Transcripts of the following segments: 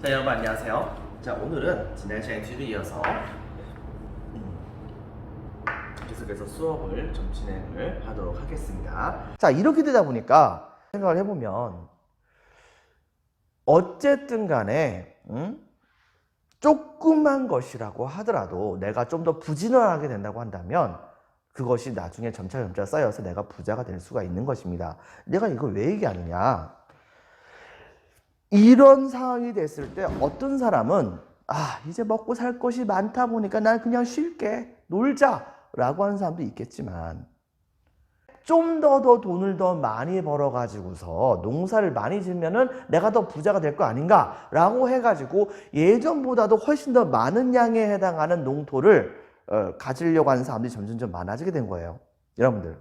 자, 여러분 안녕하세요. 자, 오늘은 지난 시간에 뒤를 이어서 계속해서 수업을 좀 진행을 하도록 하겠습니다. 자, 이렇게 되다 보니까 생각을 해보면 어쨌든 간에 조그만 것이라고 하더라도 내가 좀 더 부지런하게 된다고 한다면 그것이 나중에 점차 쌓여서 내가 부자가 될 수가 있는 것입니다. 내가 이걸 왜 얘기하느냐? 이런 상황이 됐을 때 어떤 사람은 이제 먹고 살 것이 많다 보니까 난 그냥 쉴게, 놀자 라고 하는 사람도 있겠지만 좀 더 돈을 더 많이 벌어가지고서 농사를 많이 지으면은 내가 더 부자가 될 거 아닌가 라고 해가지고 예전보다도 훨씬 더 많은 양에 해당하는 농토를 가지려고 하는 사람들이 점점 많아지게 된 거예요. 여러분들,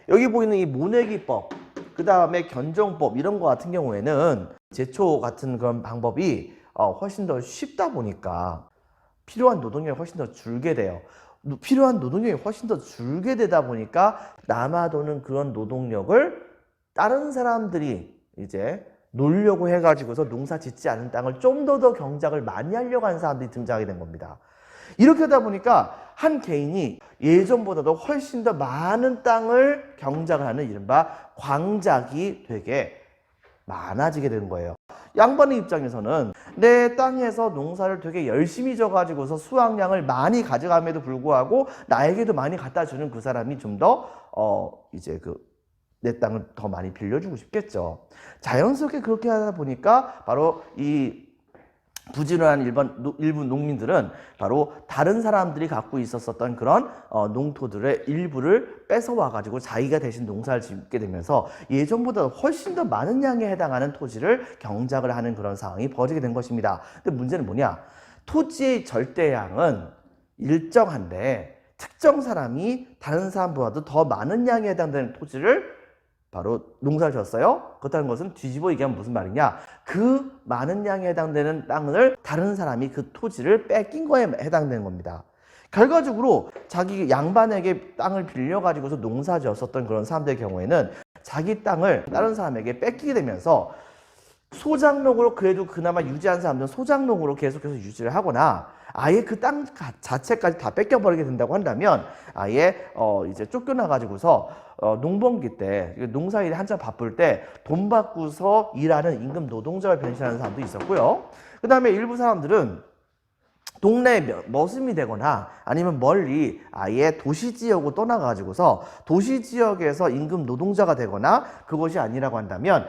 여기 보이는 이 모내기법, 그 다음에 견종법 이런 거 같은 경우에는 제초 같은 그런 방법이 훨씬 더 쉽다 보니까 필요한 노동력이 훨씬 더 줄게 돼요. 필요한 노동력이 훨씬 더 줄게 되다 보니까 남아도는 그런 노동력을 다른 사람들이 이제 놀려고 해가지고서 농사 짓지 않은 땅을 좀 더 경작을 많이 하려고 하는 사람들이 등장하게 된 겁니다. 이렇게 하다 보니까 한 개인이 예전보다도 훨씬 더 많은 땅을 경작을 하는 이른바 광작이 되게 많아지게 되는 거예요. 양반의 입장에서는 내 땅에서 농사를 되게 열심히 져가지고서 수확량을 많이 가져감에도 불구하고 나에게도 많이 갖다 주는 그 사람이 좀 더 이제 내 땅을 더 많이 빌려주고 싶겠죠. 자연스럽게 그렇게 하다 보니까 바로 이 부지런한 일부 농민들은 바로 다른 사람들이 갖고 있었던 그런 농토들의 일부를 뺏어와 가지고 자기가 대신 농사를 짓게 되면서 예전보다 훨씬 더 많은 양에 해당하는 토지를 경작을 하는 그런 상황이 벌어지게 된 것입니다. 근데 문제는 뭐냐? 토지의 절대량은 일정한데 특정 사람이 다른 사람보다도 더 많은 양에 해당되는 토지를 바로 농사를 지었어요. 그렇다는 것은 뒤집어 얘기하면 무슨 말이냐? 그 많은 양에 해당되는 땅을 다른 사람이 그 토지를 뺏긴 거에 해당되는 겁니다. 결과적으로 자기 양반에게 땅을 빌려가지고서 농사 지었었던 그런 사람들의 경우에는 자기 땅을 다른 사람에게 뺏기게 되면서 소작농으로 그래도 그나마 유지한 사람들은 소작농으로 계속해서 유지를 하거나 아예 그 땅 자체까지 다 뺏겨버리게 된다고 한다면 아예 이제 쫓겨나가지고서 농번기 때 농사일이 한참 바쁠 때 돈 받고서 일하는 임금 노동자로 변신하는 사람도 있었고요. 그 다음에 일부 사람들은 동네에 머슴이 되거나 아니면 멀리 아예 도시지역으로 떠나가지고서 도시지역에서 임금 노동자가 되거나 그것이 아니라고 한다면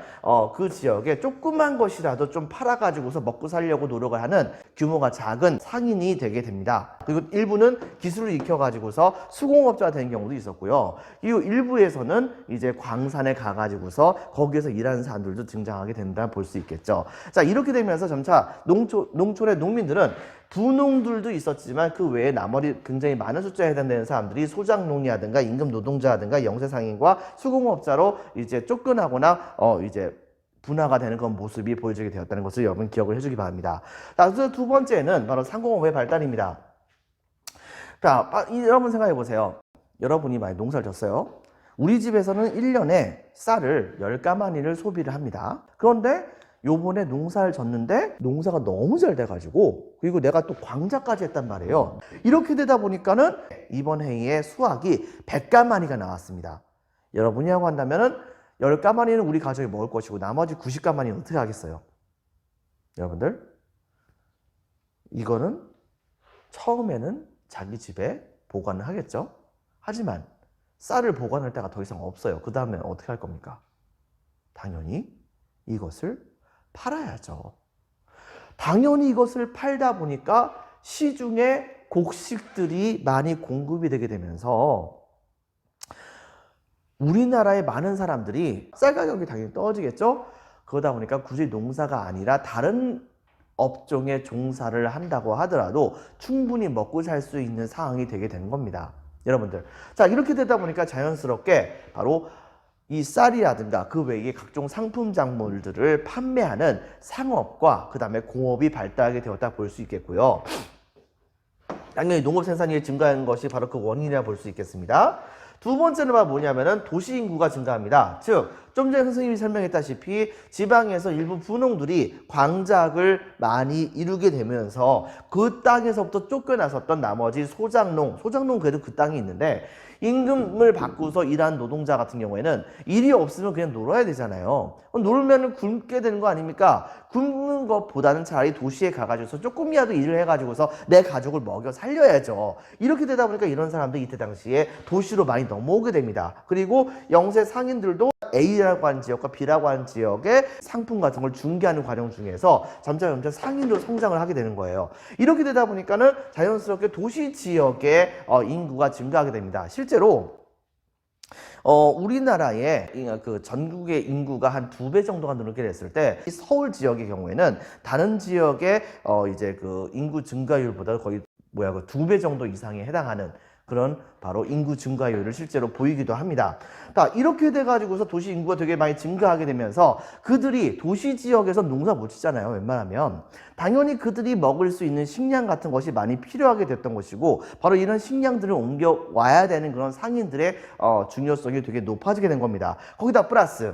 그 지역에 조그만 것이라도 좀 팔아가지고서 먹고 살려고 노력을 하는 규모가 작은 상인이 되게 됩니다. 그리고 일부는 기술을 익혀가지고서 수공업자가 되는 경우도 있었고요. 이 일부에서는 이제 광산에 가가지고서 거기에서 일하는 사람들도 등장하게 된다 볼 수 있겠죠. 자, 이렇게 되면서 점차 농촌의 농민들은 부농들도 있었지만 그 외에 나머지 굉장히 많은 숫자에 해당되는 사람들이 소작농이라든가 임금 노동자라든가 영세상인과 수공업자로 이제 쫓겨나거나 이제 분화가 되는 그런 모습이 보여지게 되었다는 것을 여러분 기억을 해주기 바랍니다. 자, 그래서 두 번째는 바로 상공업의 발달입니다. 자, 여러분 생각해 보세요. 여러분이 만약 농사를 졌어요. 우리 집에서는 1년에 쌀을 10가마니를 소비를 합니다. 그런데 요번에 농사를 졌는데 농사가 너무 잘 돼가지고 그리고 내가 또 광작까지 했단 말이에요. 이렇게 되다 보니까는 이번 해에 수확이 100가마니가 나왔습니다. 여러분이라고 한다면은 10가마니는 우리 가족이 먹을 것이고 나머지 90가마니는 어떻게 하겠어요? 여러분들, 이거는 처음에는 자기 집에 보관을 하겠죠. 하지만 쌀을 보관할 데가 더 이상 없어요. 그 다음에 어떻게 할 겁니까? 당연히 이것을 팔아야죠. 당연히 이것을 팔다 보니까 시중에 곡식들이 많이 공급이 되게 되면서 우리나라의 많은 사람들이 쌀 가격이 당연히 떨어지겠죠. 그러다 보니까 굳이 농사가 아니라 다른 업종에 종사를 한다고 하더라도 충분히 먹고 살 수 있는 상황이 되게 되는 겁니다. 여러분들, 자, 이렇게 되다 보니까 자연스럽게 바로 이 쌀이라든가 그 외에 각종 상품 작물들을 판매하는 상업과 그 다음에 공업이 발달하게 되었다 볼 수 있겠고요. 당연히 농업 생산이 증가하는 것이 바로 그 원인이라 볼 수 있겠습니다. 두 번째는 뭐냐면은 도시 인구가 증가합니다. 즉 좀 전에 선생님이 설명했다시피 지방에서 일부 분홍들이 광작을 많이 이루게 되면서 그 땅에서부터 쫓겨나섰던 나머지 소작농 그래도 그 땅이 있는데 임금을 받고서 일한 노동자 같은 경우에는 일이 없으면 그냥 놀아야 되잖아요. 놀면 굶게 되는 거 아닙니까? 굶는 것보다는 차라리 도시에 가가지고서 조금이라도 일을 해가지고서 내 가족을 먹여 살려야죠. 이렇게 되다 보니까 이런 사람들이 이때 당시에 도시로 많이 넘어오게 됩니다. 그리고 영세 상인들도 A라고 하는 지역과 B라고 하는 지역의 상품 같은 걸 중개하는 과정 중에서 점점 상인으로 성장을 하게 되는 거예요. 이렇게 되다 보니까는 자연스럽게 도시 지역의 인구가 증가하게 됩니다. 실제로 우리나라의 그 전국의 인구가 한 2배 정도가 늘게 됐을 때 서울 지역의 경우에는 다른 지역의 이제 그 인구 증가율보다 거의 2배 정도 이상에 해당하는 그런 바로 인구 증가율을 실제로 보이기도 합니다. 자, 이렇게 돼가지고서 도시 인구가 되게 많이 증가하게 되면서 그들이 도시 지역에서 농사 못 짓잖아요. 웬만하면. 당연히 그들이 먹을 수 있는 식량 같은 것이 많이 필요하게 됐던 것이고 바로 이런 식량들을 옮겨와야 되는 그런 상인들의 중요성이 되게 높아지게 된 겁니다. 거기다 플러스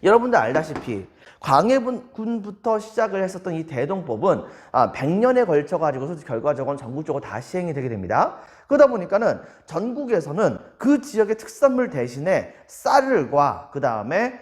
여러분들 알다시피 광해군부터 시작을 했었던 이 대동법은 100년에 걸쳐 가지고서 결과적으로 전국적으로 다 시행이 되게 됩니다. 그러다 보니까는 전국에서는 그 지역의 특산물 대신에 쌀과 그 다음에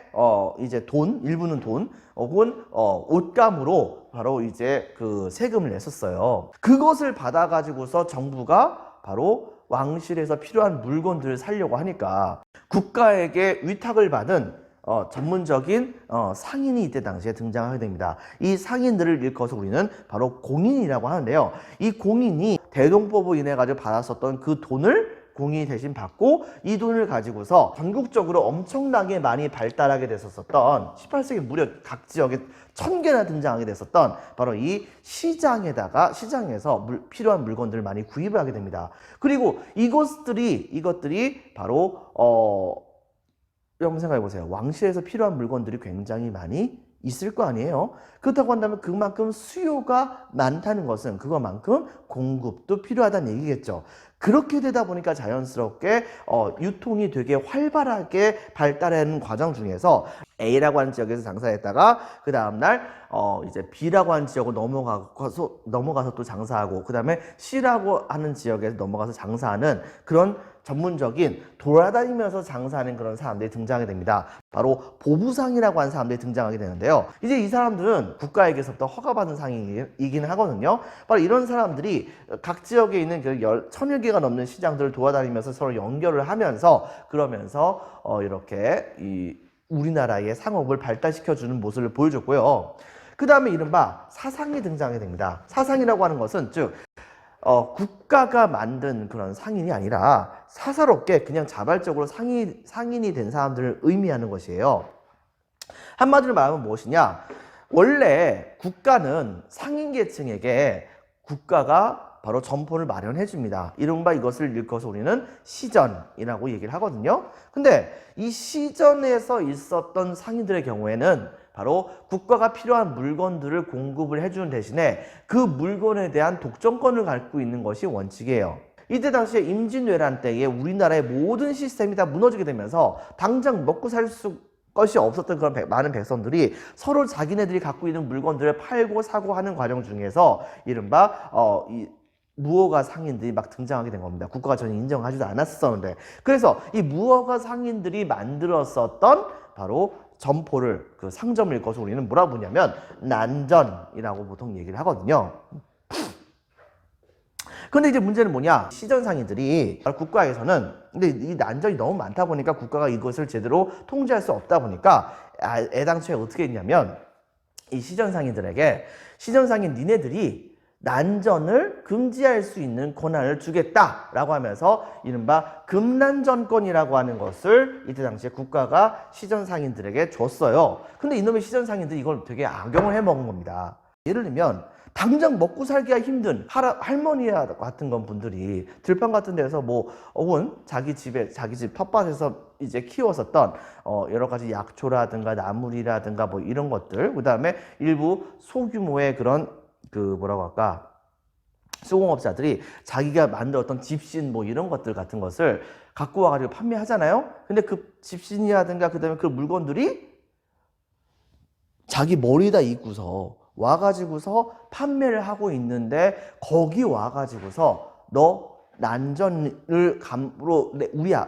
이제 일부는 돈 혹은 옷감으로 바로 이제 그 세금을 냈었어요. 그것을 받아 가지고서 정부가 바로 왕실에서 필요한 물건들을 사려고 하니까 국가에게 위탁을 받은 전문적인 상인이 이때 당시에 등장하게 됩니다. 이 상인들을 일컬어서 우리는 바로 공인이라고 하는데요. 이 공인이 대동법으로 인해 가지고 받았었던 그 돈을 공인이 대신 받고 이 돈을 가지고서 전국적으로 엄청나게 많이 발달하게 됐었던 18세기 무려 각 지역에 1000개나 등장하게 됐었던 바로 이 시장에서 필요한 물건들을 많이 구입을 하게 됩니다. 그리고 이것들이 바로 여러분 생각해 보세요. 왕실에서 필요한 물건들이 굉장히 많이 있을 거 아니에요. 그렇다고 한다면 그만큼 수요가 많다는 것은 그것만큼 공급도 필요하다는 얘기겠죠. 그렇게 되다 보니까 자연스럽게 유통이 되게 활발하게 발달하는 과정 중에서 A라고 하는 지역에서 장사했다가 그 다음날 이제 B라고 하는 지역으로 넘어가서 또 장사하고 그 다음에 C라고 하는 지역에서 넘어가서 장사하는 그런 전문적인 돌아다니면서 장사하는 그런 사람들이 등장하게 됩니다. 바로 보부상이라고 하는 사람들이 등장하게 되는데요. 이제 이 사람들은 국가에게서부터 허가받은 상이긴 하거든요. 바로 이런 사람들이 각 지역에 있는 그 1000여 개가 넘는 시장들을 돌아다니면서 서로 연결을 하면서 그러면서 이렇게 우리나라의 상업을 발달시켜주는 모습을 보여줬고요. 그 다음에 이른바 사상이 등장하게 됩니다. 사상이라고 하는 것은 즉 국가가 만든 그런 상인이 아니라 사사롭게 그냥 자발적으로 상인이 된 사람들을 의미하는 것이에요. 한마디로 말하면 무엇이냐? 원래 국가는 상인 계층에게 국가가 바로 점포를 마련해 줍니다. 이른바 이것을 일컬어서 우리는 시전이라고 얘기를 하거든요. 근데 이 시전에서 있었던 상인들의 경우에는 바로 국가가 필요한 물건들을 공급을 해주는 대신에 그 물건에 대한 독점권을 갖고 있는 것이 원칙이에요. 이때 당시에 임진왜란 때에 우리나라의 모든 시스템이 다 무너지게 되면서 당장 먹고 살 것이 없었던 그런 많은 백성들이 서로 자기네들이 갖고 있는 물건들을 팔고 사고 하는 과정 중에서 이른바 무허가 상인들이 막 등장하게 된 겁니다. 국가가 전혀 인정하지도 않았었는데. 그래서 이 무허가 상인들이 만들었었던 바로 점포를 그 상점을 일컬어서 우리는 뭐라고 부르냐면 난전이라고 보통 얘기를 하거든요. 근데 이제 문제는 뭐냐? 시전 상인들이 국가에서는 근데 이 난전이 너무 많다 보니까 국가가 이것을 제대로 통제할 수 없다 보니까 애당초에 어떻게 했냐면 이 시전 상인들에게 시전 상인 니네들이 난전을 금지할 수 있는 권한을 주겠다라고 하면서 이른바 금난전권이라고 하는 것을 이때 당시에 국가가 시전 상인들에게 줬어요. 근데 이놈의 시전 상인들이 이걸 되게 악용을 해먹은 겁니다. 예를 들면 당장 먹고 살기가 힘든 할머니 같은 건 분들이 들판 같은 데서 뭐 혹은 자기 집 텃밭에서 이제 키웠었던 여러 가지 약초라든가 나물이라든가 뭐 이런 것들, 그 다음에 일부 소규모의 그런 뭐라고 할까, 수공업자들이 자기가 만들었던 집신 뭐 이런 것들 같은 것을 갖고 와가지고 판매하잖아요. 근데 그 집신이라든가 그다음에 그 물건들이 자기 머리에다 입고서 와가지고서 판매를 하고 있는데 거기 와가지고서 너 난전을 감으로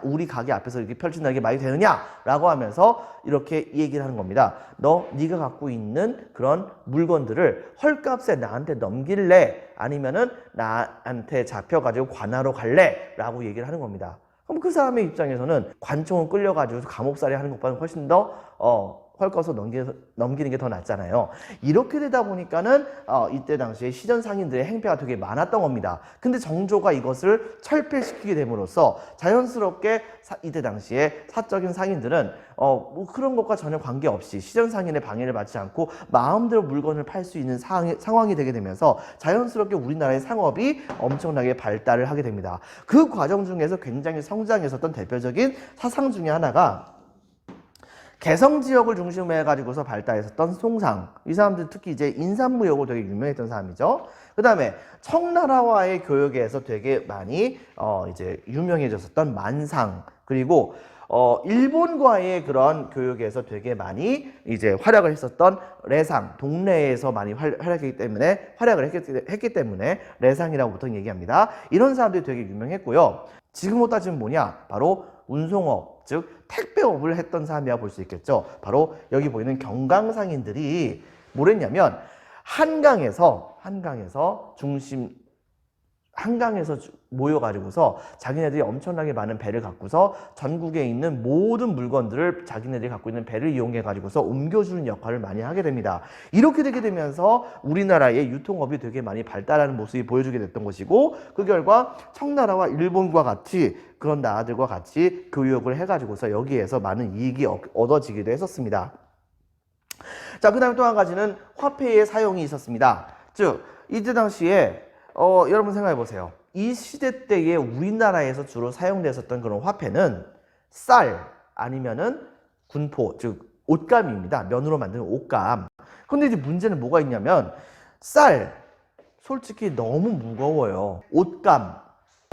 우리 가게 앞에서 이렇게 펼친다는 게 말이 되느냐라고 하면서 이렇게 얘기를 하는 겁니다. 너 네가 갖고 있는 그런 물건들을 헐값에 나한테 넘길래 아니면은 나한테 잡혀가지고 관하러 갈래? 라고 얘기를 하는 겁니다. 그럼 그 사람의 입장에서는 관청을 끌려가지고 감옥살이 하는 것보다 훨씬 더 헐거서 넘기는 게 더 낫잖아요. 이렇게 되다 보니까는 이때 당시에 시전 상인들의 행패가 되게 많았던 겁니다. 근데 정조가 이것을 철폐시키게 됨으로써 자연스럽게 이때 당시에 사적인 상인들은 뭐 그런 것과 전혀 관계없이 시전 상인의 방해를 받지 않고 마음대로 물건을 팔 수 있는 상황이 되게 되면서 자연스럽게 우리나라의 상업이 엄청나게 발달을 하게 됩니다. 그 과정 중에서 굉장히 성장했었던 대표적인 사상 중에 하나가 개성 지역을 중심으로 해가지고서 발달했었던 송상. 이 사람들 특히 이제 인삼무역으로 되게 유명했던 사람이죠. 그 다음에 청나라와의 교역에서 되게 많이 이제 유명해졌었던 만상. 그리고 일본과의 그런 교역에서 되게 많이 이제 활약을 했었던 레상. 동네에서 많이 활약했기 때문에 레상이라고 보통 얘기합니다. 이런 사람들이 되게 유명했고요. 지금으로 따지면 뭐냐? 바로 운송업, 즉 택배업을 했던 사람이라고 볼 수 있겠죠. 바로 여기 보이는 경강상인들이 뭐랬냐면 한강에서 모여가지고서 자기네들이 엄청나게 많은 배를 갖고서 전국에 있는 모든 물건들을 자기네들이 갖고 있는 배를 이용해가지고서 옮겨주는 역할을 많이 하게 됩니다. 이렇게 되게 되면서 우리나라의 유통업이 되게 많이 발달하는 모습이 보여주게 됐던 것이고, 그 결과 청나라와 일본과 같이 그런 나라들과 같이 교역을 해가지고서 여기에서 많은 이익이 얻어지기도 했었습니다. 자, 그 다음에 또 한 가지는 화폐의 사용이 있었습니다. 즉 이때 당시에 여러분 생각해 보세요. 이 시대 때에 우리나라에서 주로 사용됐었던 그런 화폐는 쌀 아니면은 군포, 즉 옷감입니다. 면으로 만든 옷감. 근데 이제 문제는 뭐가 있냐면 쌀 솔직히 너무 무거워요. 옷감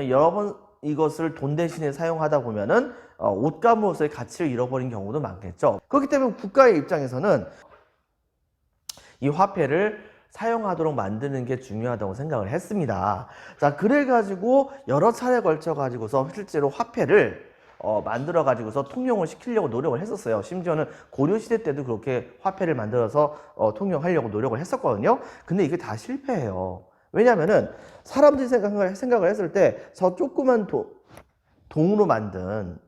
여러 번 이것을 돈 대신에 사용하다 보면은 옷감으로서의 가치를 잃어버린 경우도 많겠죠. 그렇기 때문에 국가의 입장에서는 이 화폐를 사용하도록 만드는 게 중요하다고 생각을 했습니다. 자, 그래가지고 여러 차례 걸쳐가지고서 실제로 화폐를 만들어가지고서 통용을 시키려고 노력을 했었어요. 심지어는 고려시대 때도 그렇게 화폐를 만들어서 통용하려고 노력을 했었거든요. 근데 이게 다 실패해요. 왜냐면은 사람들이 생각을 했을 때 저 조그만 동으로 만든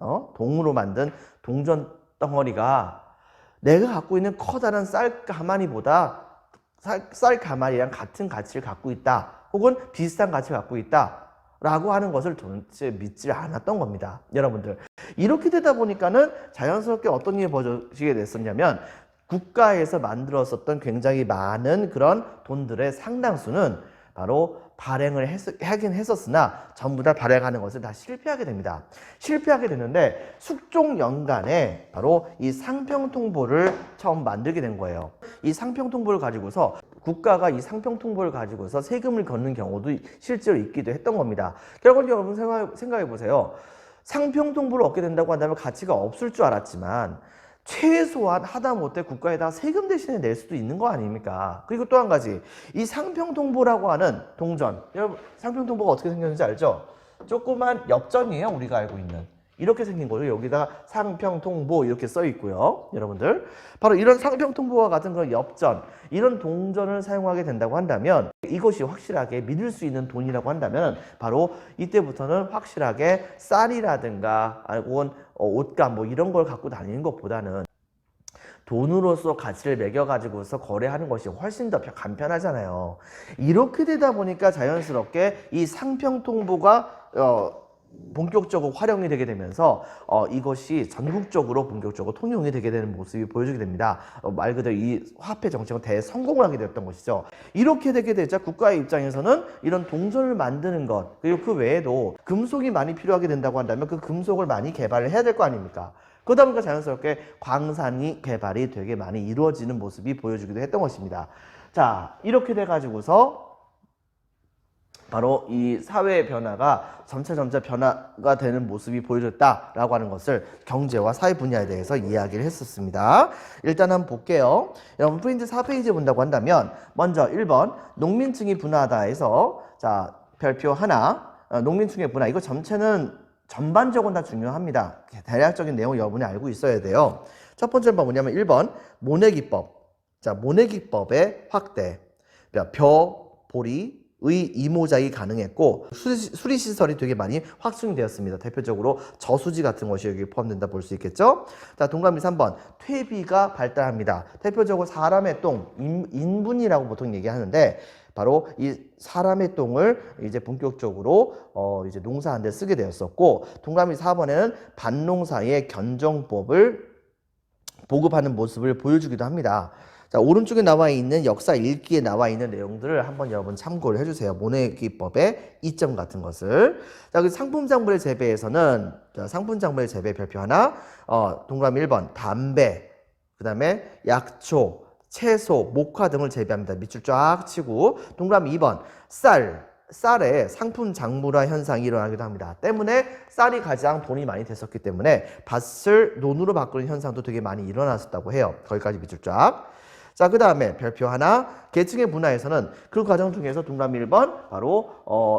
동전 덩어리가 내가 갖고 있는 커다란 쌀 가마니보다 쌀 가마니랑 같은 가치를 갖고 있다, 혹은 비슷한 가치를 갖고 있다 라고 하는 것을 도대체 믿지 않았던 겁니다. 여러분들, 이렇게 되다 보니까는 자연스럽게 어떤 일이 벌어지게 됐었냐면 국가에서 만들었었던 굉장히 많은 그런 돈들의 상당수는 바로 발행을 하긴 했었으나 전부 다 발행하는 것을 다 실패하게 됩니다. 실패하게 되는데 숙종연간에 바로 이 상평통보를 처음 만들게 된 거예요. 이 상평통보를 가지고서 국가가 이 상평통보를 가지고서 세금을 걷는 경우도 실제로 있기도 했던 겁니다. 결국 여러분 생각해 보세요. 상평통보를 얻게 된다고 한다면 가치가 없을 줄 알았지만 최소한 하다못해 국가에다 세금 대신에 낼 수도 있는 거 아닙니까? 그리고 또 한 가지, 이 상평통보라고 하는 동전, 여러분 상평통보가 어떻게 생겼는지 알죠? 조그만 엽전이에요. 우리가 알고 있는 이렇게 생긴 거죠. 여기다가 상평통보 이렇게 써 있고요. 여러분들, 바로 이런 상평통보와 같은 그런 엽전, 이런 동전을 사용하게 된다고 한다면 이것이 확실하게 믿을 수 있는 돈이라고 한다면 바로 이때부터는 확실하게 쌀이라든가 혹은 옷감 뭐 이런 걸 갖고 다니는 것보다는 돈으로서 가치를 매겨가지고서 거래하는 것이 훨씬 더 간편하잖아요. 이렇게 되다 보니까 자연스럽게 이 상평통보가 본격적으로 활용이 되게 되면서 이것이 전국적으로 본격적으로 통용이 되게 되는 모습이 보여지게 됩니다. 말 그대로 이 화폐 정책은 대성공을 하게 되었던 것이죠. 이렇게 되게 되자 국가의 입장에서는 이런 동전을 만드는 것, 그리고 그 외에도 금속이 많이 필요하게 된다고 한다면 그 금속을 많이 개발을 해야 될 거 아닙니까? 그러다 보니까 자연스럽게 광산이 개발이 되게 많이 이루어지는 모습이 보여지기도 했던 것입니다. 자, 이렇게 돼가지고서 바로 이 사회 변화가 점차 변화가 되는 모습이 보여졌다라고 하는 것을 경제와 사회 분야에 대해서 이야기를 했었습니다. 일단 한번 볼게요. 여러분 프린트 4페이지 본다고 한다면 먼저 1번 농민층이 분화하다 해서 자 별표 하나 농민층의 분화 이거 전체는 전반적으로 다 중요합니다. 대략적인 내용 여러분이 알고 있어야 돼요. 첫 번째 번 뭐냐면 1번 모내기법. 자 모내기법의 확대. 벼, 보리, 의 이모작이 가능했고 수리시설이 되게 많이 확충되었습니다. 대표적으로 저수지 같은 것이 여기 포함된다 볼 수 있겠죠. 자 동그라미 3번 퇴비가 발달합니다. 대표적으로 사람의 똥, 인분이라고 보통 얘기하는데 바로 이 사람의 똥을 이제 본격적으로 이제 농사하는 데 쓰게 되었었고 동그라미 4번에는 밭농사의 견정법을 보급하는 모습을 보여주기도 합니다. 자, 오른쪽에 나와 있는 역사 읽기에 나와 있는 내용들을 한번 여러분 참고를 해주세요. 모내기법의 이점 같은 것을. 자, 그 상품작물의 재배에서는 자, 상품작물의 재배 별표 하나, 동그라미 1번 담배, 그 다음에 약초, 채소, 목화 등을 재배합니다. 밑줄 쫙 치고 동그라미 2번 쌀의 상품 작물화 현상이 일어나기도 합니다. 때문에 쌀이 가장 돈이 많이 됐었기 때문에 밭을 논으로 바꾸는 현상도 되게 많이 일어났었다고 해요. 거기까지 밑줄 쫙. 자, 그 다음에 별표 하나, 계층의 분화에서는 그 과정 중에서 동그라미 1번 바로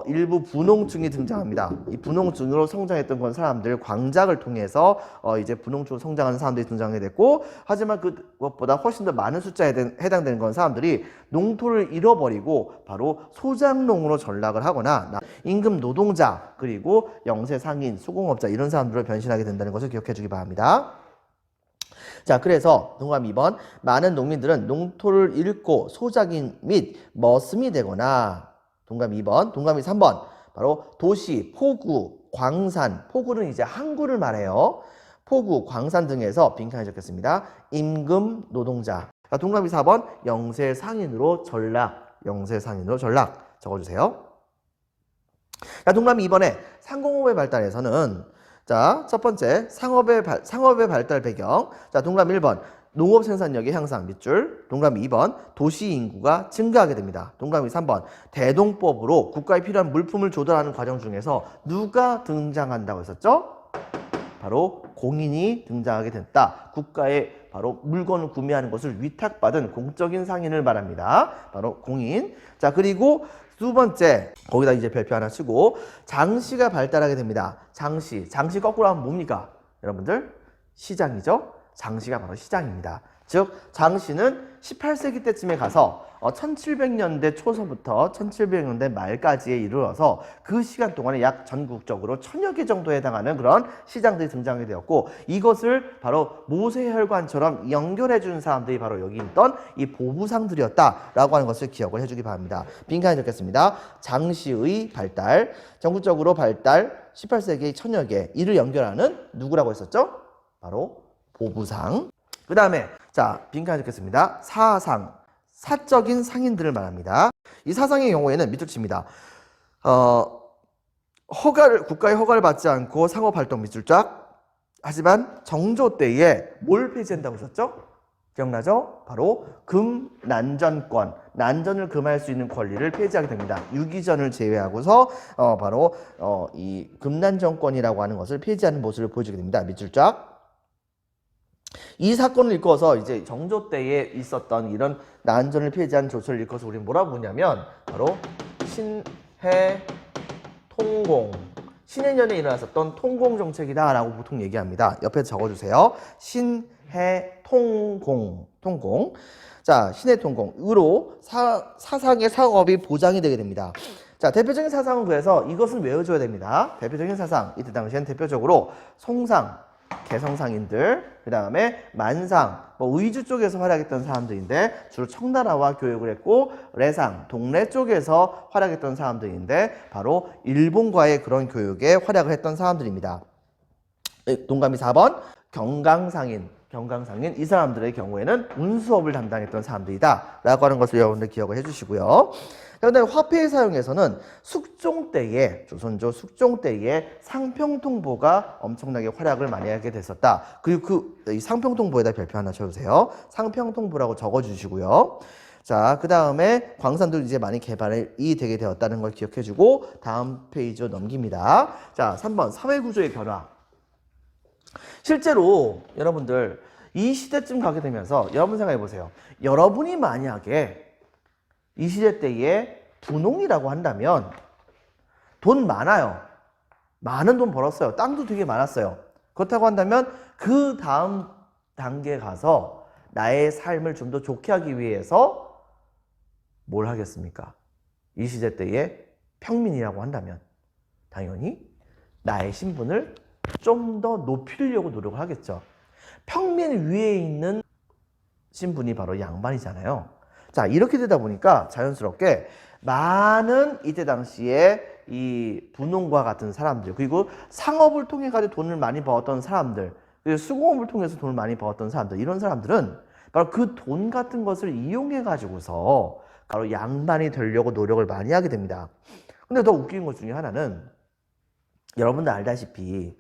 일부 분홍층이 등장합니다. 이 분홍층으로 성장했던 건 사람들 광작을 통해서 이제 분홍층으로 성장하는 사람들이 등장하게 됐고 하지만 그것보다 훨씬 더 많은 숫자에 해당되는 건 사람들이 농토를 잃어버리고 바로 소작농으로 전락을 하거나 임금 노동자 그리고 영세 상인, 수공업자 이런 사람들로 변신하게 된다는 것을 기억해 주기 바랍니다. 자, 그래서 동그라미 2번 많은 농민들은 농토를 잃고 소작인 및 머슴이 되거나 동그라미 2번, 동그라미 3번 바로 도시, 포구, 광산, 포구는 이제 항구를 말해요. 포구, 광산 등에서 빈칸에 적혔습니다. 임금 노동자. 자, 동그라미 4번 영세 상인으로 전락, 영세 상인으로 전락 적어주세요. 자, 동그라미 2번에 상공업의 발달에서는 자, 첫 번째 상업의 발달 배경. 자, 동그라미 1번 농업 생산력의 향상 밑줄. 동그라미 2번 도시 인구가 증가하게 됩니다. 동그라미 3번 대동법으로 국가에 필요한 물품을 조달하는 과정 중에서 누가 등장한다고 했었죠? 바로 공인이 등장하게 됐다. 국가에 바로 물건을 구매하는 것을 위탁받은 공적인 상인을 말합니다. 바로 공인. 자, 그리고 두 번째, 거기다 이제 별표 하나 치고 장시가 발달하게 됩니다. 장시 거꾸로 하면 뭡니까? 여러분들 시장이죠? 장시가 바로 시장입니다. 즉 장시는 18세기 때쯤에 가서 1700년대 초서부터 1700년대 말까지에 이르러서 그 시간 동안에 약 전국적으로 1000여 개 정도에 해당하는 그런 시장들이 등장하게 되었고 이것을 바로 모세혈관처럼 연결해 주는 사람들이 바로 여기 있던 이 보부상들이었다라고 하는 것을 기억을 해주기 바랍니다. 빈칸에 적겠습니다. 장시의 발달, 전국적으로 발달 18세기 1000여 개 이를 연결하는 누구라고 했었죠? 바로 보부상. 그 다음에 자 빈칸에 적겠습니다. 사상, 사적인 상인들을 말합니다. 이 사상의 경우에는 밑줄 칩니다. 국가의 허가를 받지 않고 상업활동 밑줄 쫙. 하지만 정조 때에 뭘 폐지한다고 하셨죠? 기억나죠? 바로 금난전권, 난전을 금할 수 있는 권리를 폐지하게 됩니다. 유기전을 제외하고서 바로 이 금난정권이라고 하는 것을 폐지하는 모습을 보여주게 됩니다. 밑줄 쫙. 이 사건을 일컬어서 이제 정조 때에 있었던 이런 난전을 폐지한 조처를 일컬어서 우리는 뭐라고 부르냐면 바로 신해통공, 신해년에 일어났었던 통공정책이다 라고 보통 얘기합니다. 옆에 적어주세요. 신해통공, 통공. 자, 신해통공으로 사상의 상업이 보장이 되게 됩니다. 자, 대표적인 사상은 그래서 이것을 외워줘야 됩니다. 대표적인 사상, 이때 당시엔 대표적으로 송상, 개성상인들, 그 다음에 만상, 의주 쪽에서 활약했던 사람들인데 주로 청나라와 교역을 했고 레상, 동래 쪽에서 활약했던 사람들인데 바로 일본과의 그런 교역에 활약을 했던 사람들입니다. 동그라미 4번 경강상인 이 사람들의 경우에는 운수업을 담당했던 사람들이다 라고 하는 것을 여러분들 기억을 해주시고요. 그런데 화폐의 사용에서는 숙종 때에, 조선조 숙종 때에 상평통보가 엄청나게 활약을 많이 하게 됐었다. 그리고 이 상평통보에다 별표 하나 쳐주세요. 상평통보라고 적어주시고요. 자, 그 다음에 광산도 이제 많이 개발이 되게 되었다는 걸 기억해주고 다음 페이지로 넘깁니다. 자, 3번 사회구조의 변화. 실제로 여러분들 이 시대쯤 가게 되면서 여러분 생각해 보세요. 여러분이 만약에 이 시대 때에 분홍이라고 한다면 돈 많아요. 많은 돈 벌었어요. 땅도 되게 많았어요. 그렇다고 한다면 그 다음 단계에 가서 나의 삶을 좀 더 좋게 하기 위해서 뭘 하겠습니까? 이 시대 때에 평민이라고 한다면 당연히 나의 신분을 좀 더 높이려고 노력을 하겠죠. 평민 위에 있는 신분이 바로 양반이잖아요. 자, 이렇게 되다 보니까 자연스럽게 많은 이때 당시에 이 분홍과 같은 사람들, 그리고 상업을 통해 가지고 돈을 많이 벌었던 사람들, 그리고 수공업을 통해서 돈을 많이 벌었던 사람들, 이런 사람들은 바로 그 돈 같은 것을 이용해 가지고서 바로 양반이 되려고 노력을 많이 하게 됩니다. 근데 더 웃긴 것 중에 하나는 여러분들 알다시피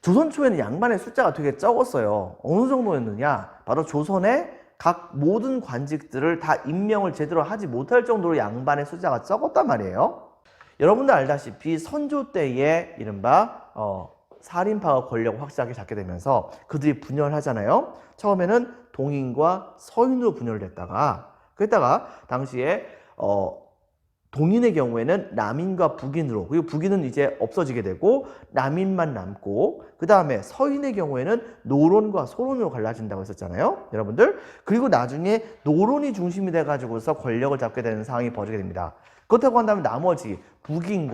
조선 초에는 양반의 숫자가 되게 적었어요. 어느 정도였느냐? 바로 조선의 각 모든 관직들을 다 임명을 제대로 하지 못할 정도로 양반의 숫자가 적었단 말이에요. 여러분들 알다시피 선조 때에 이른바 살인파가 권력을 확실하게 잡게 되면서 그들이 분열을 하잖아요. 처음에는 동인과 서인으로 분열됐다가 그랬다가 당시에 동인의 경우에는 남인과 북인으로, 그리고 북인은 이제 없어지게 되고 남인만 남고, 그 다음에 서인의 경우에는 노론과 소론으로 갈라진다고 했었잖아요, 여러분들. 그리고 나중에 노론이 중심이 돼가지고서 권력을 잡게 되는 상황이 벌어지게 됩니다. 그렇다고 한다면 나머지 북인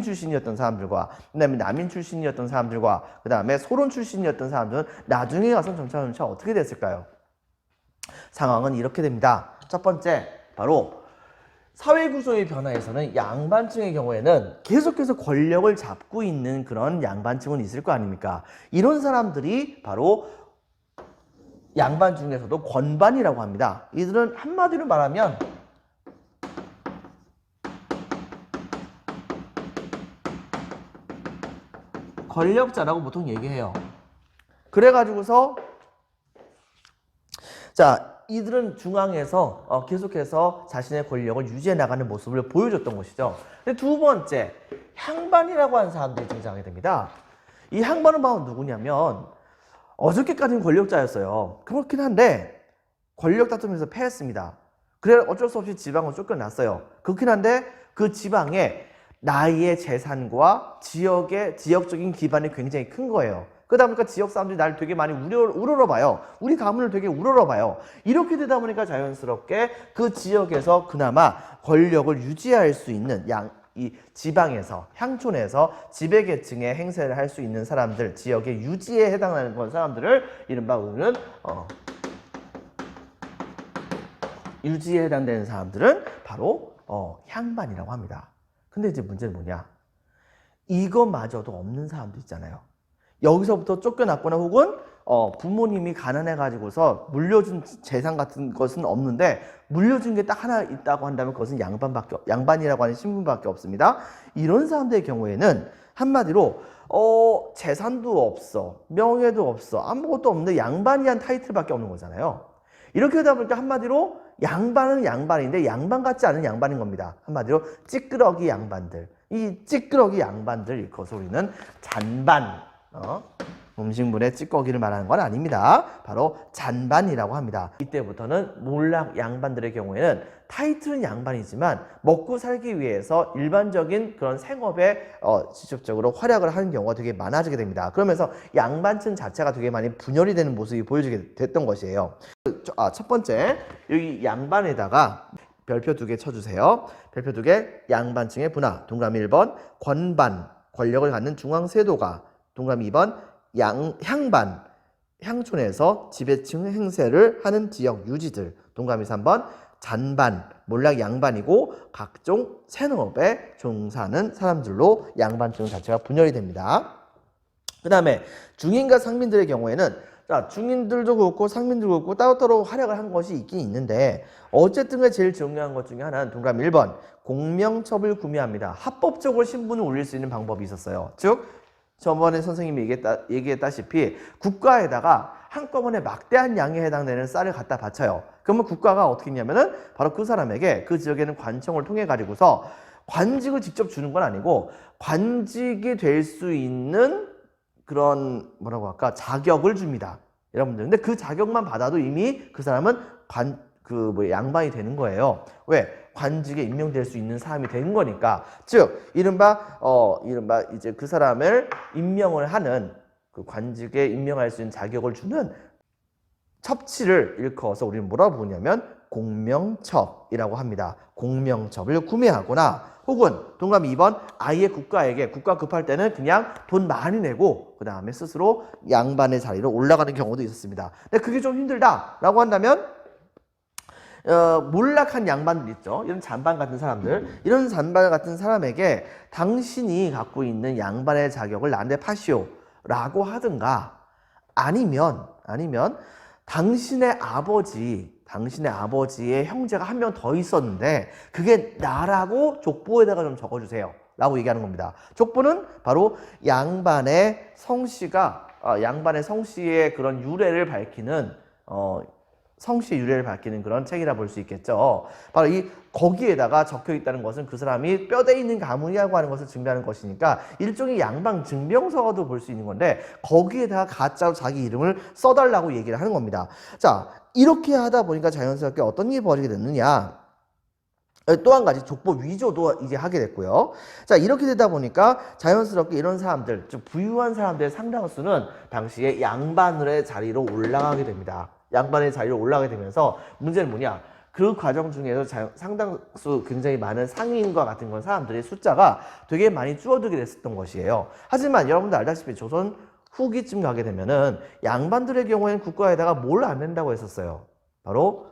출신이었던 사람들과, 그 다음에 남인 출신이었던 사람들과, 그 다음에 소론 출신이었던 사람들은 나중에 가서 점차 어떻게 됐을까요? 상황은 이렇게 됩니다. 첫 번째, 바로 사회구조의 변화에서는 양반층의 경우에는 계속해서 권력을 잡고 있는 그런 양반층은 있을 거 아닙니까? 이런 사람들이 바로 양반 중에서도 권반이라고 합니다. 이들은 한마디로 말하면 권력자라고 보통 얘기해요. 그래가지고서 자, 이들은 중앙에서 계속해서 자신의 권력을 유지해 나가는 모습을 보여줬던 것이죠. 근데 두 번째, 향반이라고 하는 사람들이 등장하게 됩니다. 이 향반은 바로 누구냐면 어저께까지는 권력자였어요. 그렇긴 한데 권력 다툼에서 패했습니다. 그래 어쩔 수 없이 지방으로 쫓겨났어요. 그렇긴 한데 그 지방에 나의 재산과 지역적인 기반이 굉장히 큰 거예요. 그러다 보니까 지역 사람들이 나를 되게 많이 우러러봐요. 우리 가문을 되게 우러러봐요. 이렇게 되다 보니까 자연스럽게 그 지역에서 그나마 권력을 유지할 수 있는 이 지방에서, 향촌에서 지배계층의 행세를 할 수 있는 사람들, 지역의 유지에 해당하는 그런 사람들을 이른바 우리는 유지에 해당되는 사람들은 바로 향반이라고 합니다. 근데 이제 문제는 뭐냐? 이거마저도 없는 사람도 있잖아요. 여기서부터 쫓겨났거나 혹은 부모님이 가난해가지고서 물려준 재산 같은 것은 없는데 물려준 게 딱 하나 있다고 한다면 그것은 양반이라고 하는 신분밖에 없습니다. 이런 사람들의 경우에는 한마디로 재산도 없어, 명예도 없어, 아무것도 없는데 양반이란 타이틀밖에 없는 거잖아요. 이렇게 하다 보니까 한마디로 양반은 양반인데 양반 같지 않은 양반인 겁니다. 한마디로 찌끄러기 양반들. 이 찌끄러기 양반들 일컬어서 우리는 잔반, 음식물의 찌꺼기를 말하는 건 아닙니다. 바로 잔반이라고 합니다. 이때부터는 몰락 양반들의 경우에는 타이틀은 양반이지만 먹고 살기 위해서 일반적인 그런 생업에 직접적으로 활약을 하는 경우가 되게 많아지게 됩니다. 그러면서 양반층 자체가 되게 많이 분열이 되는 모습이 보여지게 됐던 것이에요. 첫 번째, 여기 양반에다가 별표 2개 쳐주세요. 별표 2개, 양반층의 분화. 동그라미 1번, 권반, 권력을 갖는 중앙세도가. 동그라미 2번, 향반, 향촌에서 지배층 행세를 하는 지역 유지들. 동그라미 3번, 잔반, 몰락 양반이고 각종 생업에 종사하는 사람들로 양반층 자체가 분열이 됩니다. 그 다음에 중인과 상민들의 경우에는 중인들도 그렇고 상민들도 그렇고 따로따로 활약을 한 것이 있긴 있는데 어쨌든 제일 중요한 것 중에 하나는 동그라미 1번, 공명첩을 구매합니다. 합법적으로 신분을 올릴 수 있는 방법이 있었어요. 즉 저번에 선생님이 얘기했다시피 국가에다가 한꺼번에 막대한 양에 해당되는 쌀을 갖다 바쳐요. 그러면 국가가 어떻게 했냐면은 바로 그 사람에게 그 지역에 있는 관청을 통해 가지고서 관직을 직접 주는 건 아니고 관직이 될 수 있는 그런 뭐라고 할까 자격을 줍니다. 여러분들. 근데 그 자격만 받아도 이미 그 사람은 양반이 되는 거예요. 왜? 관직에 임명될 수 있는 사람이 된 거니까. 즉, 이른바 이제 그 사람을 임명을 하는 그 관직에 임명할 수 있는 자격을 주는 첩치를 일컬어서 우리는 뭐라고 부르냐면 공명첩이라고 합니다. 공명첩을 구매하거나 혹은 동그라미 2번 아예 국가에게 국가 급할 때는 그냥 돈 많이 내고 그 다음에 스스로 양반의 자리로 올라가는 경우도 있었습니다. 근데 그게 좀 힘들다라고 한다면 몰락한 양반들 있죠. 이런 잔반 같은 사람들. 이런 잔반 같은 사람에게 당신이 갖고 있는 양반의 자격을 나한테 파시오 라고 하든가 아니면 당신의 아버지의 형제가 한 명 더 있었는데 그게 나라고 족보에다가 좀 적어주세요 라고 얘기하는 겁니다. 족보는 바로 양반의 성씨의 그런 유래를 밝히는 성씨의 유래를 밝히는 그런 책이라 볼 수 있겠죠. 바로 거기에다가 적혀 있다는 것은 그 사람이 뼈대 있는 가문이라고 하는 것을 증명하는 것이니까 일종의 양반 증명서도 볼 수 있는 건데 거기에다가 가짜로 자기 이름을 써달라고 얘기를 하는 겁니다. 자, 이렇게 하다 보니까 자연스럽게 어떤 일이 벌어지게 됐느냐. 또 한 가지 족보 위조도 이제 하게 됐고요. 자, 이렇게 되다 보니까 자연스럽게 이런 사람들, 좀 부유한 사람들의 상당수는 당시에 양반의 자리로 올라가게 됩니다. 양반의 자리로 올라가게 되면서 문제는 뭐냐? 그 과정 중에서 상당수 굉장히 많은 상인과 같은 건 사람들의 숫자가 되게 많이 줄어들게 됐었던 것이에요. 하지만 여러분들 알다시피 조선 후기쯤 가게 되면은 양반들의 경우에는 국가에다가 뭘 안 낸다고 했었어요. 바로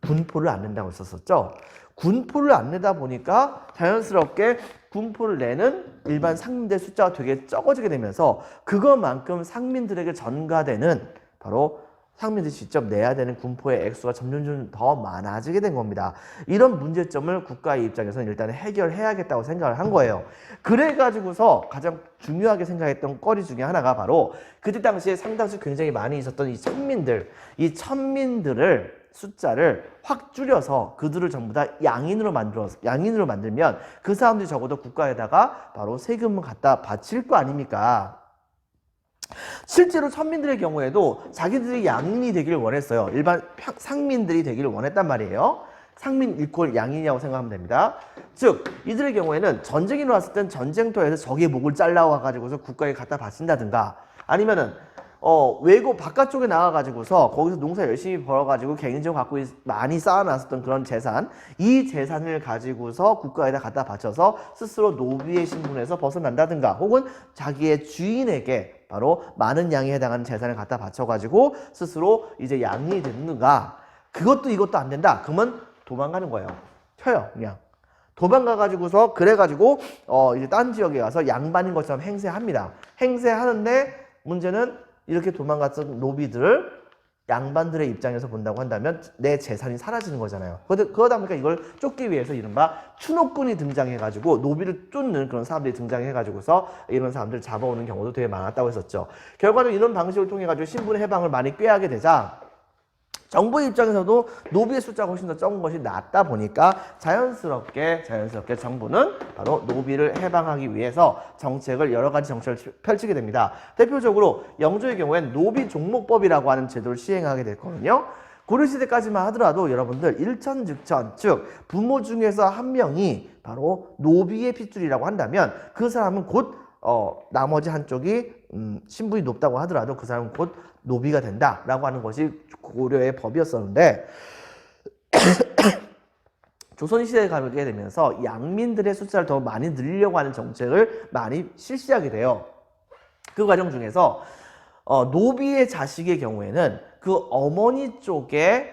군포를 안 낸다고 했었죠. 군포를 안 내다 보니까 자연스럽게 군포를 내는 일반 상민들의 숫자가 되게 적어지게 되면서 그것만큼 상민들에게 전가되는 바로 상민들이 직접 내야 되는 군포의 액수가 점점 더 많아지게 된 겁니다. 이런 문제점을 국가의 입장에서는 일단 해결해야겠다고 생각을 한 거예요. 그래가지고서 가장 중요하게 생각했던 거리 중에 하나가 바로 그때 당시에 상당수 굉장히 많이 있었던 이 천민들을 숫자를 확 줄여서 그들을 전부 다 양인으로 만들면 그 사람들이 적어도 국가에다가 바로 세금을 갖다 바칠 거 아닙니까? 실제로 천민들의 경우에도 자기들이 양인이 되기를 원했어요. 일반 상민들이 되기를 원했단 말이에요. 상민 일콜 양인이라고 생각하면 됩니다. 즉 이들의 경우에는 전쟁이 일어났을 땐 전쟁터에서 적의 목을 잘라와 가지고서 국가에 갖다 바친다든가 아니면은 외고 바깥쪽에 나가가지고서 거기서 농사 열심히 벌어가지고 개인적으로 갖고 많이 쌓아놨었던 그런 재산, 이 재산을 가지고서 국가에다 갖다 바쳐서 스스로 노비의 신분에서 벗어난다든가 혹은 자기의 주인에게 바로 많은 양에 해당하는 재산을 갖다 바쳐가지고 스스로 이제 양이 됐는가. 그것도 이것도 안 된다. 그러면 도망가는 거예요. 튀어요, 그냥. 도망가가지고서 그래가지고 이제 딴 지역에 가서 양반인 것처럼 행세합니다. 행세하는데 문제는 이렇게 도망갔던 노비들을 양반들의 입장에서 본다고 한다면 내 재산이 사라지는 거잖아요. 그러다 보니까 이걸 쫓기 위해서 이른바 추노꾼이 등장해가지고 노비를 쫓는 그런 사람들이 등장해가지고서 이런 사람들을 잡아오는 경우도 되게 많았다고 했었죠. 결과적으로 이런 방식을 통해가지고 신분의 해방을 많이 꾀하게 되자 정부 입장에서도 노비의 숫자가 훨씬 더 적은 것이 낫다 보니까 자연스럽게 정부는 바로 노비를 해방하기 위해서 여러 가지 정책을 펼치게 됩니다. 대표적으로 영조의 경우엔 노비 종목법이라고 하는 제도를 시행하게 됐거든요. 고려시대까지만 하더라도 여러분들 일천즉천, 즉 부모 중에서 한 명이 바로 노비의 핏줄이라고 한다면 그 사람은 곧 나머지 한쪽이 신분이 높다고 하더라도 그 사람은 곧 노비가 된다라고 하는 것이 고려의 법이었었는데 조선시대에 가게 되면서 양민들의 숫자를 더 많이 늘리려고 하는 정책을 많이 실시하게 돼요. 그 과정 중에서 노비의 자식의 경우에는 그 어머니 쪽에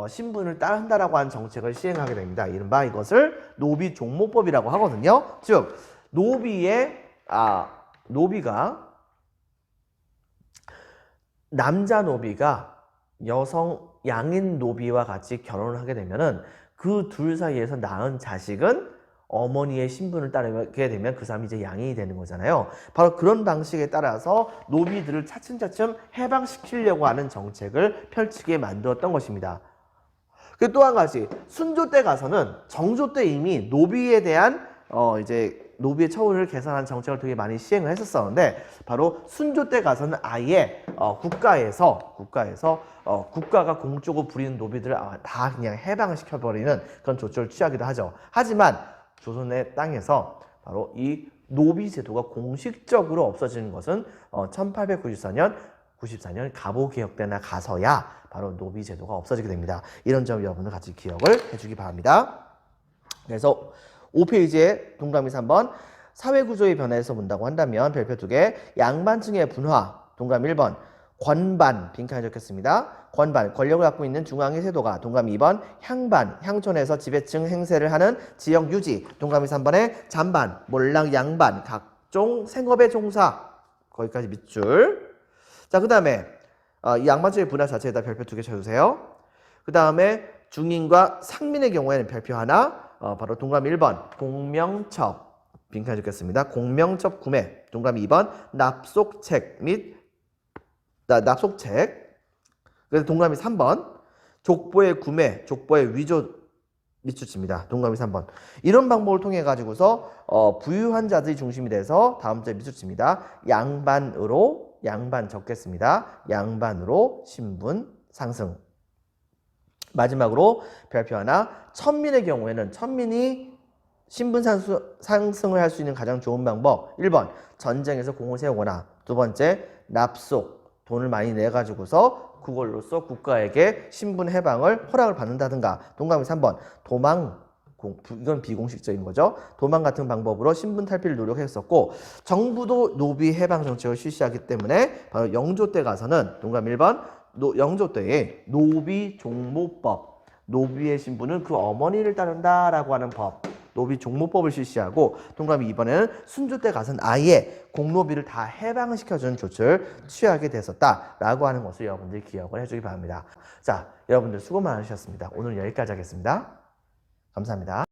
신분을 따른다라고 하는 정책을 시행하게 됩니다. 이른바 이것을 노비 종목법이라고 하거든요. 즉 남자 노비가 여성 양인 노비와 같이 결혼을 하게 되면은 그 둘 사이에서 낳은 자식은 어머니의 신분을 따르게 되면 그 사람이 이제 양인이 되는 거잖아요. 바로 그런 방식에 따라서 노비들을 차츰차츰 해방시키려고 하는 정책을 펼치게 만들었던 것입니다. 그 또 한 가지, 순조 때 가서는 정조 때 이미 노비에 대한 이제 노비의 처우를 개선하는 정책을 되게 많이 시행을 했었었는데, 바로 순조 때 가서는 아예 국가가 공적으로 부리는 노비들을 다 그냥 해방을 시켜버리는 그런 조처를 취하기도 하죠. 하지만 조선의 땅에서 바로 이 노비 제도가 공식적으로 없어지는 것은 1894년 갑오개혁대나 가서야 바로 노비 제도가 없어지게 됩니다. 이런 점 여러분들 같이 기억을 해주기 바랍니다. 그래서 5페이지에 동그라미 3번 사회구조의 변화에서 본다고 한다면 별표 2개, 양반층의 분화, 동그라미 1번, 권반, 빈칸에 적혔습니다. 권반, 권력을 갖고 있는 중앙의 세도가, 동그라미 2번, 향반, 향촌에서 지배층 행세를 하는 지역 유지, 동그라미 3번에 잔반, 몰락, 양반, 각종 생업의 종사, 거기까지 밑줄. 자, 그 다음에 이 양반층의 분화 자체에다 별표 2개 쳐주세요. 그 다음에 중인과 상민의 경우에는 별표 하나, 바로 동그라미 1번, 공명첩, 빈칸에 적혔습니다. 공명첩 구매, 동그라미 2번, 납속책 및 납속책. 그래서 동그라미 3번, 족보의 구매, 족보의 위조 밑줄칩니다. 동그라미 3번. 이런 방법을 통해 가지고서 부유한 자들이 중심이 돼서 다음 주에 밑줄칩니다. 양반 적겠습니다. 양반으로 신분 상승. 마지막으로 별표 하나, 천민의 경우에는 천민이 신분 상승을 할 수 있는 가장 좋은 방법 1번, 전쟁에서 공을 세우거나, 두 번째, 납속, 돈을 많이 내가지고서 그걸로써 국가에게 신분 해방을 허락을 받는다든가, 동그라미 3번, 이건 비공식적인 거죠. 도망 같은 방법으로 신분 탈피를 노력했었고, 정부도 노비 해방 정책을 실시하기 때문에 바로 영조 때 가서는 동그라미 1번, 영조 때에 노비 종모법, 노비의 신분은 그 어머니를 따른다라고 하는 법, 노비 종모법을 실시하고, 동그라미 2번에는 순조 때 가서는 아예 공노비를 다 해방시켜주는 조치를 취하게 됐었다라고 하는 것을 여러분들이 기억을 해주기 바랍니다. 자, 여러분들 수고 많으셨습니다. 오늘 여기까지 하겠습니다. 감사합니다.